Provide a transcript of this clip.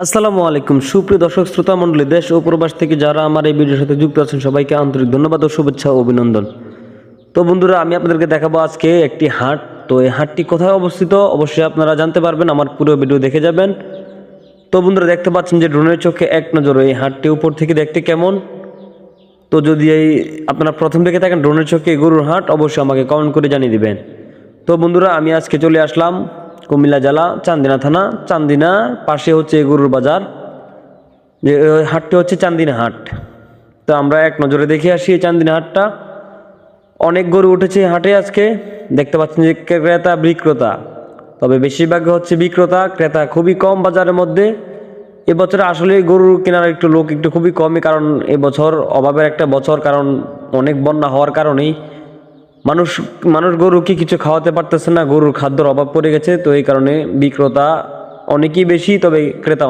আসসালামু আলাইকুম সুপ্রিয় দর্শক শ্রোতা মণ্ডলী, দেশ ও প্রবাস থেকে যারা আমার এই ভিডিওর সাথে যুক্ত আছেন সবাইকে আন্তরিক ধন্যবাদ ও শুভেচ্ছা ও অভিনন্দন। তো বন্ধুরা, আমি আপনাদেরকে দেখাবো আজকে একটি হাট। তো এই হাটটি কোথায় অবস্থিত অবশ্যই আপনারা জানতে পারবেন, আমার পুরো ভিডিও দেখে যাবেন। তো বন্ধুরা, দেখতে পাচ্ছেন যে ড্রোনের চোখে এক নজরে এই হাটটি উপর থেকে দেখতে কেমন। তো যদি আপনারা প্রথম থেকে থাকেন ড্রোনের চোখে গরুর হাট, অবশ্যই আমাকে কমেন্ট করে জানিয়ে দিবেন। তো বন্ধুরা, আমি আজকে চলে আসলাম কুমিল্লা জেলা চান্দিনা থানা, চান্দিনার পাশে হচ্ছে গরুর বাজার, যে ওই হাটটি হচ্ছে চান্দিনা হাট। তো আমরা এক নজরে দেখে আসি এই চান্দিনা হাটটা। অনেক গরু উঠেছে হাটে আজকে, দেখতে পাচ্ছেন যে ক্রেতা বিক্রেতা, তবে বেশিরভাগ হচ্ছে বিক্রেতা, ক্রেতা খুবই কম বাজারের মধ্যে। এবছরে আসলে গরু কেনার লোক একটু খুবই কমই, কারণ এবছর অভাবের একটা বছর, কারণ অনেক বন্যা হওয়ার কারণেই মানুষ মানুষ গরুকে কিছু খাওয়াতে পারতেছে না, গরুর খাদ্যর অভাব পড়ে গেছে। তো এই কারণে বিক্রেতা অনেকই বেশি, তবে ক্রেতা